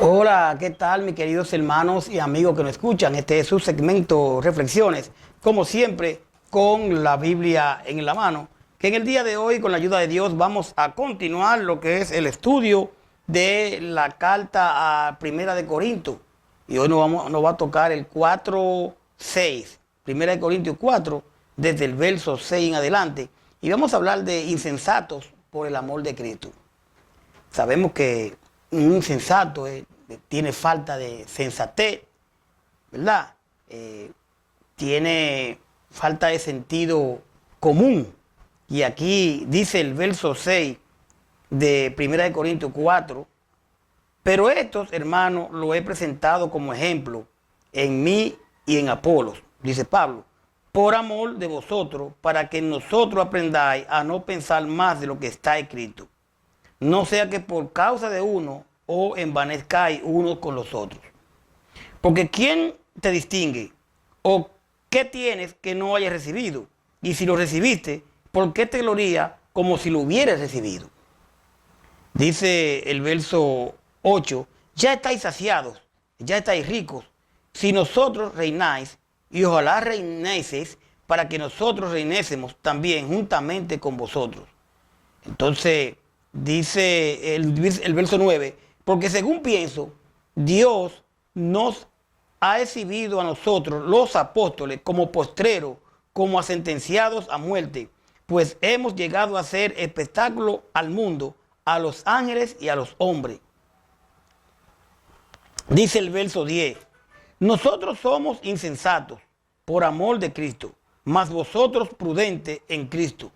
Hola, ¿qué tal mis queridos hermanos y amigos que nos escuchan? Este es su segmento Reflexiones, como siempre, con la Biblia en la mano, que en el día de hoy, con la ayuda de Dios, vamos a continuar lo que es el estudio de la carta a Primera de Corintios. Y hoy nos va a tocar el 4:6, Primera de Corintios 4, desde el verso 6 en adelante. Y vamos a hablar de insensatos por el amor de Cristo. Sabemos que un insensato tiene falta de sensatez, ¿verdad? Tiene falta de sentido común. Y aquí dice el verso 6 de 1 Corintios 4, pero estos, hermanos, lo he presentado como ejemplo en mí y en Apolos, dice Pablo, por amor de vosotros, para que nosotros aprendáis a no pensar más de lo que está escrito. No sea que por causa de uno os envanezcáis unos con los otros. Porque ¿quién te distingue? ¿O qué tienes que no hayas recibido? Y si lo recibiste, ¿por qué te glorías como si lo hubieras recibido? Dice el verso 8, ya estáis saciados, ya estáis ricos. Si nosotros reináis, y ojalá reinéis para que nosotros reinésemos también juntamente con vosotros. Entonces, dice el verso 9, porque según pienso, Dios nos ha exhibido a nosotros, los apóstoles, como postreros, como a sentenciados a muerte, pues hemos llegado a ser espectáculo al mundo, a los ángeles y a los hombres. Dice el verso 10, nosotros somos insensatos por amor de Cristo, mas vosotros prudentes en Cristo.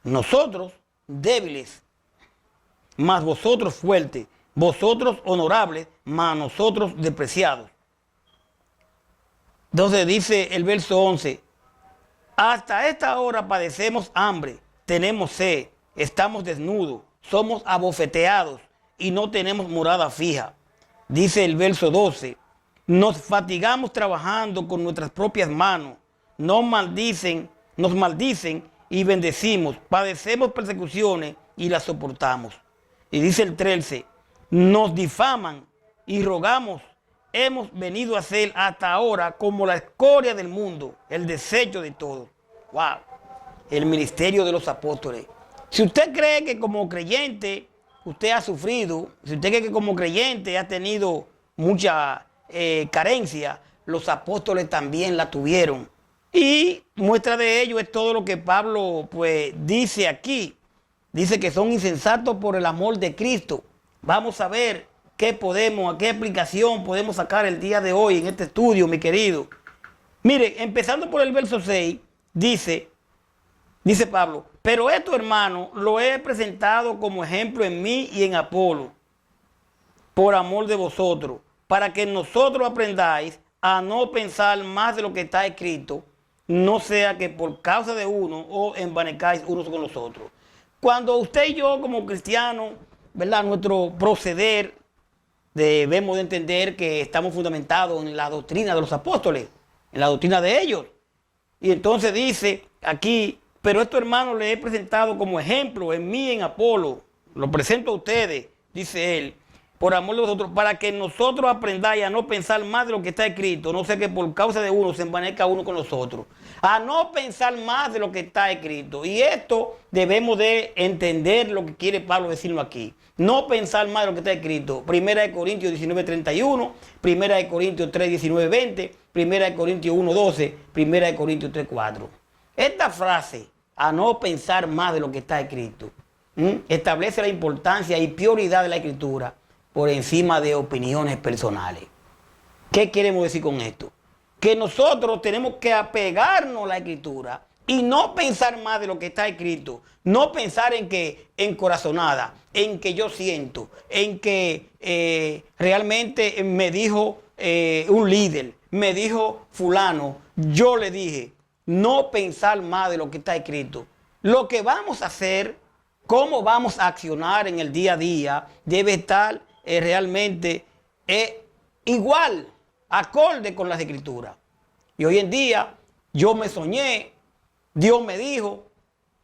Nosotros débiles, mas vosotros fuertes, vosotros honorables, mas nosotros despreciados. Entonces dice el verso 11, hasta esta hora padecemos hambre, tenemos sed, estamos desnudos, somos abofeteados y no tenemos morada fija. Dice el verso 12, nos fatigamos trabajando con nuestras propias manos, nos maldicen y bendecimos, padecemos persecuciones y las soportamos. Y dice el 13, nos difaman y rogamos, hemos venido a ser hasta ahora como la escoria del mundo, el desecho de todos. ¡Wow! El ministerio de los apóstoles. Si usted cree que como creyente usted ha sufrido, si usted cree que como creyente ha tenido mucha carencia, los apóstoles también la tuvieron. Y muestra de ello es todo lo que Pablo pues dice aquí. Dice que son insensatos por el amor de Cristo. Vamos a ver qué aplicación podemos sacar el día de hoy en este estudio, mi querido. Mire, empezando por el verso 6, dice Pablo, pero esto, hermano, lo he presentado como ejemplo en mí y en Apolo, por amor de vosotros, para que nosotros aprendáis a no pensar más de lo que está escrito, no sea que por causa de uno os envanezcáis unos con los otros. Cuando usted y yo como cristianos, ¿verdad? Nuestro proceder debemos de entender que estamos fundamentados en la doctrina de los apóstoles, en la doctrina de ellos. Y entonces dice aquí, pero esto, hermano, le he presentado como ejemplo en mí y en Apolo. Lo presento a ustedes, dice él, por amor de vosotros, para que nosotros aprendáis a no pensar más de lo que está escrito, no sé que por causa de uno se envanezca uno con los otros. A no pensar más de lo que está escrito. Y esto debemos de entender lo que quiere Pablo decirnos aquí. No pensar más de lo que está escrito. 1 Corintios 19:31, 1 Corintios 3:19, 20, 1 Corintios 1:12, 1 Corintios 3:4. Esta frase, a no pensar más de lo que está escrito, establece la importancia y prioridad de la escritura por encima de opiniones personales. ¿Qué queremos decir con esto? Que nosotros tenemos que apegarnos a la escritura y no pensar más de lo que está escrito. No pensar en que en corazonada, en que yo siento, en que realmente me dijo un líder, me dijo fulano, yo le dije. No pensar más de lo que está escrito. Lo que vamos a hacer, cómo vamos a accionar en el día a día, debe estar realmente igual, acorde con las escrituras. Y hoy en día yo me soñé, Dios me dijo,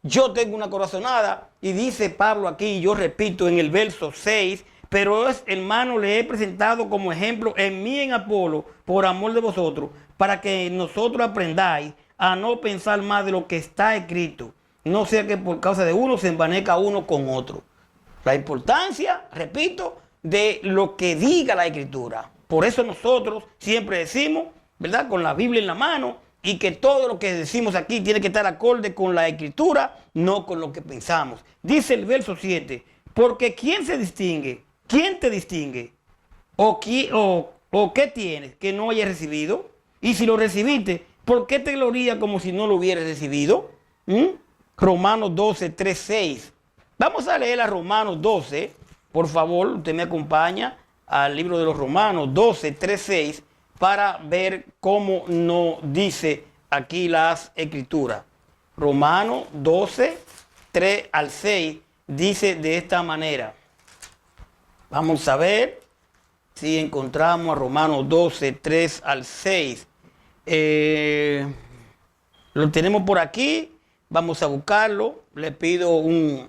yo tengo una corazonada, y dice Pablo aquí, yo repito en el verso 6, Pero hermano, le he presentado como ejemplo en mí y en Apolo, por amor de vosotros, para que nosotros aprendáis a no pensar más de lo que está escrito, no sea que por causa de uno se envanezca uno con otro. La importancia, repito, de lo que diga la Escritura. Por eso nosotros siempre decimos, ¿verdad?, con la Biblia en la mano, y que todo lo que decimos aquí tiene que estar acorde con la Escritura, no con lo que pensamos. Dice el verso 7, porque ¿quién se distingue? ¿Quién te distingue? ¿O qué tienes que no hayas recibido? Y si lo recibiste, ¿por qué te glorías como si no lo hubieras recibido? Romanos 12, 3, 6. Vamos a leer a Romanos 12, por favor, usted me acompaña al libro de los Romanos 12, 3, 6, para ver cómo nos dice aquí las Escrituras. Romanos 12, 3 al 6, dice de esta manera. Vamos a ver si encontramos a Romanos 12, 3 al 6. Lo tenemos por aquí. Vamos a buscarlo. Le pido un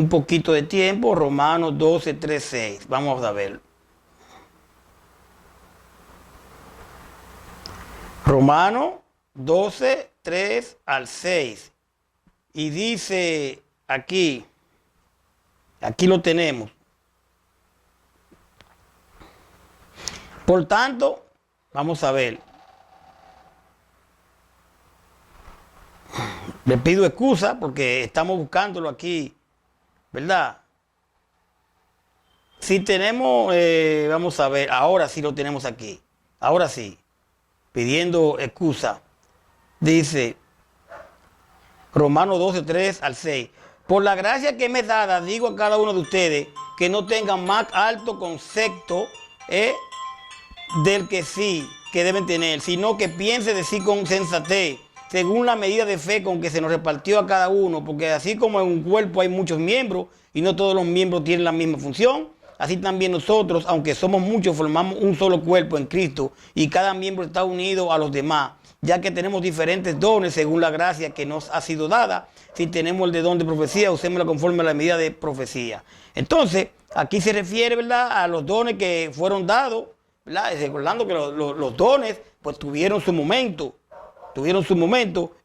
poquito de tiempo. Romanos 12, 3, 6. Vamos a ver. Romanos 12, 3 al 6. Y dice aquí lo tenemos. Por tanto, vamos a ver. Le pido excusa porque estamos buscándolo aquí, ¿verdad? Si tenemos, vamos a ver, ahora sí lo tenemos aquí. Ahora sí, pidiendo excusa. Dice Romanos 12, 3 al 6. Por la gracia que me es dada, digo a cada uno de ustedes que no tengan más alto concepto del que sí que deben tener, sino que piense de sí con sensatez, según la medida de fe con que se nos repartió a cada uno, porque así como en un cuerpo hay muchos miembros y no todos los miembros tienen la misma función, así también nosotros, aunque somos muchos, formamos un solo cuerpo en Cristo y cada miembro está unido a los demás, ya que tenemos diferentes dones según la gracia que nos ha sido dada. Si tenemos el de don de profecía, usémoslo conforme a la medida de profecía. Entonces, aquí se refiere, ¿verdad?, a los dones que fueron dados, ¿verdad?, recordando que los dones pues tuvieron su momento,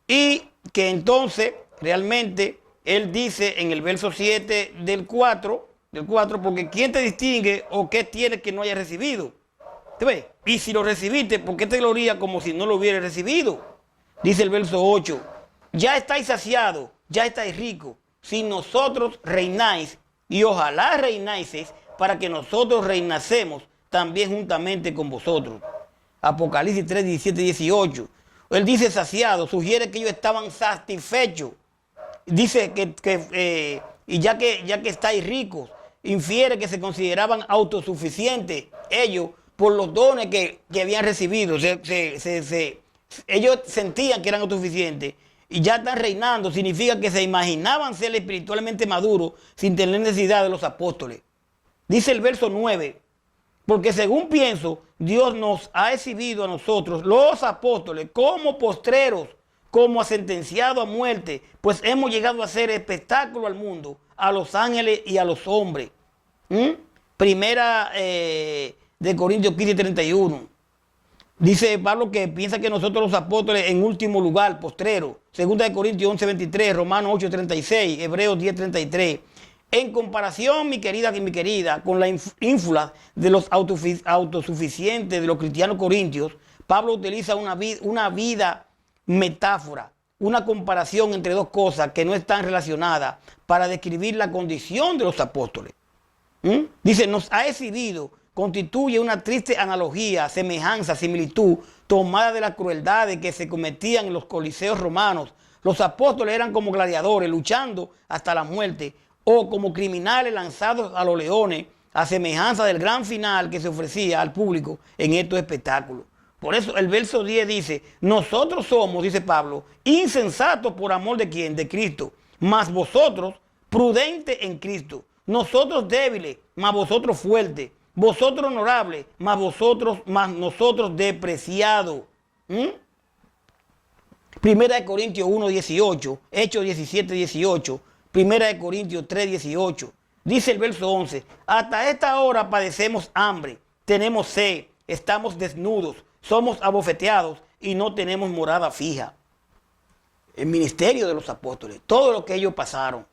y que entonces realmente él dice en el verso 7 del 4, porque ¿quién te distingue o qué tienes que no hayas recibido? ¿Te ves? Y si lo recibiste, ¿por qué te glorías como si no lo hubieras recibido? Dice el verso 8, ya estáis saciados, ya estáis ricos, si nosotros reináis, y ojalá reináis para que nosotros reinacemos también juntamente con vosotros. Apocalipsis 3, 17, 18. Él dice saciado, sugiere que ellos estaban satisfechos. Dice y ya que estáis ricos, infiere que se consideraban autosuficientes ellos por los dones que habían recibido. Ellos sentían que eran autosuficientes y ya están reinando. Significa que se imaginaban ser espiritualmente maduros sin tener necesidad de los apóstoles. Dice el verso 9, porque según pienso, Dios nos ha exhibido a nosotros, los apóstoles, como postreros, como a sentenciados a muerte, pues hemos llegado a ser espectáculo al mundo, a los ángeles y a los hombres. Primera de Corintios 15, 31. Dice Pablo que piensa que nosotros los apóstoles en último lugar, postrero. Segunda de Corintios 11, 23, Romanos 8, 36, Hebreos 10, 33. En comparación, mi querida, con la ínfula de los autosuficientes de los cristianos corintios, Pablo utiliza una vida metáfora, una comparación entre dos cosas que no están relacionadas para describir la condición de los apóstoles. Dice, nos ha exhibido, constituye una triste analogía, semejanza, similitud, tomada de las crueldades que se cometían en los coliseos romanos. Los apóstoles eran como gladiadores, luchando hasta la muerte, o como criminales lanzados a los leones, a semejanza del gran final que se ofrecía al público en estos espectáculos. Por eso el verso 10 dice, nosotros somos, dice Pablo, insensatos por amor de ¿quién? De Cristo, mas vosotros prudentes en Cristo, nosotros débiles, mas vosotros fuertes, vosotros honorables, mas nosotros despreciados. Primera de Corintios 1, 18, Hechos 17, 18, Primera de Corintios 3, 18. Dice el verso 11, hasta esta hora padecemos hambre, tenemos sed, estamos desnudos, somos abofeteados y no tenemos morada fija. El ministerio de los apóstoles, todo lo que ellos pasaron.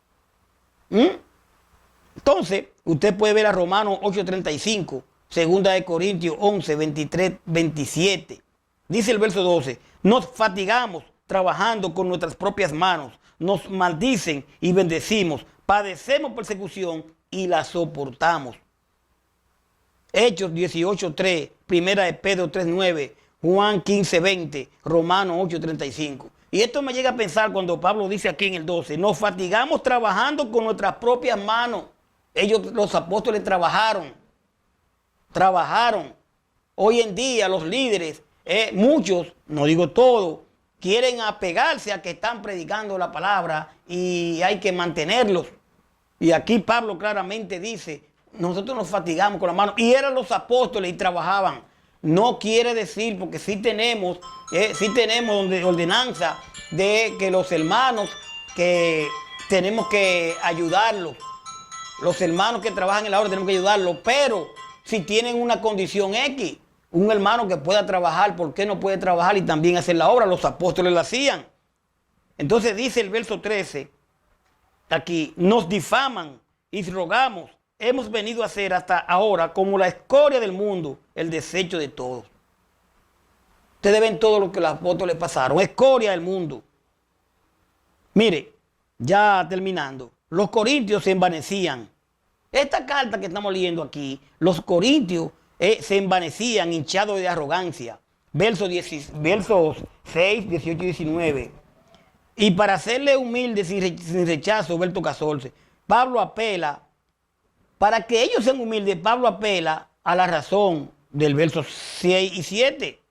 Entonces, usted puede ver a Romanos 8:35, segunda de Corintios 11, 23, 27. Dice el verso 12, nos fatigamos trabajando con nuestras propias manos, nos maldicen y bendecimos, padecemos persecución y la soportamos. Hechos 18:3, primera de Pedro 3:9, Juan 15:20, Romanos 8:35. Y esto me llega a pensar cuando Pablo dice aquí en el 12, nos fatigamos trabajando con nuestras propias manos. Ellos, los apóstoles, trabajaron. Hoy en día los líderes, muchos, no digo todos, quieren apegarse a que están predicando la palabra y hay que mantenerlos. Y aquí Pablo claramente dice, nosotros nos fatigamos con las manos. Y eran los apóstoles y trabajaban. No quiere decir, porque sí tenemos ordenanza de que los hermanos que tenemos que ayudarlos. Los hermanos que trabajan en la obra tenemos que ayudarlos. Pero si tienen una condición X, un hermano que pueda trabajar, ¿por qué no puede trabajar y también hacer la obra? Los apóstoles la hacían. Entonces dice el verso 13, aquí, nos difaman y rogamos. Hemos venido a ser hasta ahora como la escoria del mundo, el desecho de todos. Ustedes ven todo lo que los apóstoles pasaron, escoria del mundo. Mire, ya terminando, los corintios se envanecían. Esta carta que estamos leyendo aquí, los corintios se envanecían, hinchados de arrogancia. Versos 6, 18 y 19. Y para hacerle humilde sin rechazo, verso 14, Pablo apela. Para que ellos sean humildes, Pablo apela a la razón del verso 6 y 7.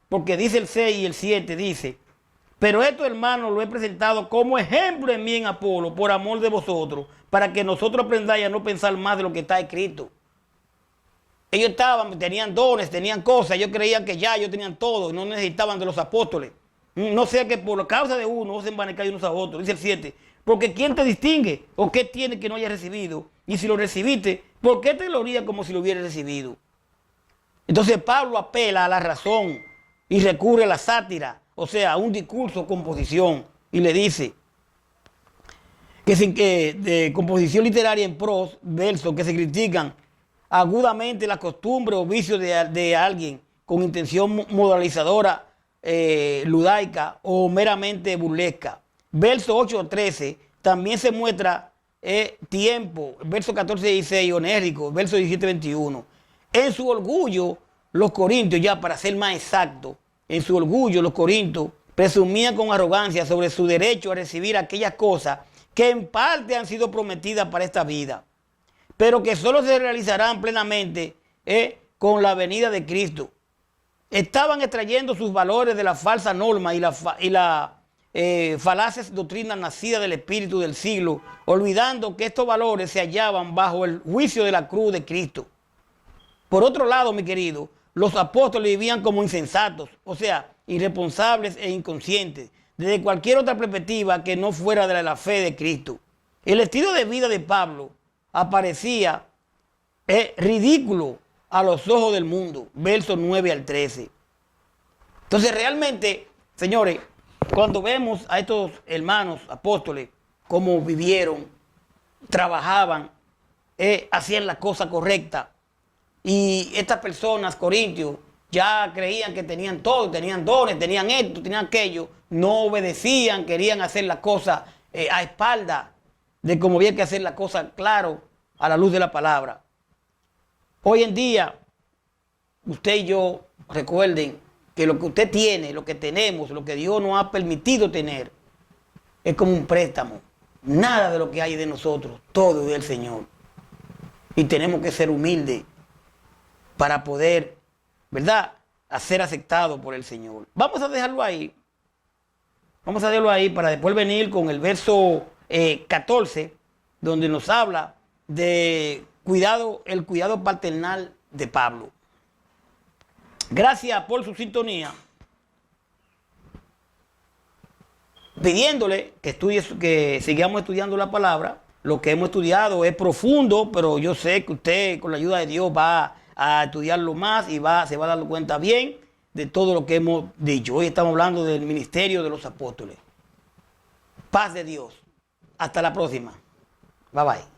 Porque dice el 6 y el 7, dice, pero esto, hermanos, lo he presentado como ejemplo en mí en Apolo, por amor de vosotros, para que nosotros aprendáis a no pensar más de lo que está escrito. Ellos tenían dones, tenían cosas, ellos creían que ya ellos tenían todo, no necesitaban de los apóstoles. No sea que por causa de uno se envanezcan unos a otros. Dice el 7, porque ¿quién te distingue? ¿O qué tiene que no hayas recibido? Y si lo recibiste, ¿por qué te glorías como si lo hubieras recibido? Entonces Pablo apela a la razón y recurre a la sátira, o sea, a un discurso o composición, y le dice que de composición literaria en pros, versos que se critican agudamente la costumbre o vicio de alguien con intención moralizadora, ludaica o meramente burlesca. Verso 8-13 también se muestra tiempo, verso 14-16 onérico, verso 17-21. En su orgullo, los corintios, ya para ser más exacto, en su orgullo los corintios presumían con arrogancia sobre su derecho a recibir aquellas cosas que en parte han sido prometidas para esta vida, pero que solo se realizarán plenamente con la venida de Cristo. Estaban extrayendo sus valores de la falsa norma y la falaces doctrinas nacidas del espíritu del siglo, olvidando que estos valores se hallaban bajo el juicio de la cruz de Cristo. Por otro lado, mi querido, los apóstoles vivían como insensatos, o sea, irresponsables e inconscientes, desde cualquier otra perspectiva que no fuera de la fe de Cristo. El estilo de vida de Pablo aparecía ridículo a los ojos del mundo, versos 9 al 13. Entonces realmente, señores, cuando vemos a estos hermanos apóstoles, cómo vivieron, trabajaban, hacían la cosa correcta, y estas personas, corintios, ya creían que tenían todo, tenían dones, tenían esto, tenían aquello, no obedecían, querían hacer la cosa a espalda de cómo había que hacer la cosa claro a la luz de la palabra. Hoy en día, usted y yo, recuerden que lo que usted tiene, lo que tenemos, lo que Dios nos ha permitido tener, es como un préstamo. Nada de lo que hay de nosotros, todo es del Señor. Y tenemos que ser humildes para poder, ¿verdad?, a ser aceptados por el Señor. Vamos a dejarlo ahí. Vamos a dejarlo ahí para después venir con el verso 14, donde nos habla de el cuidado paternal de Pablo. Gracias por su sintonía. Pidiéndole que sigamos estudiando la palabra, Lo que hemos estudiado es profundo, pero yo sé que usted con la ayuda de Dios va a estudiarlo más y se va a dar cuenta bien de todo lo que hemos dicho. Hoy estamos hablando del ministerio de los apóstoles. Paz de Dios. Hasta la próxima. Bye bye.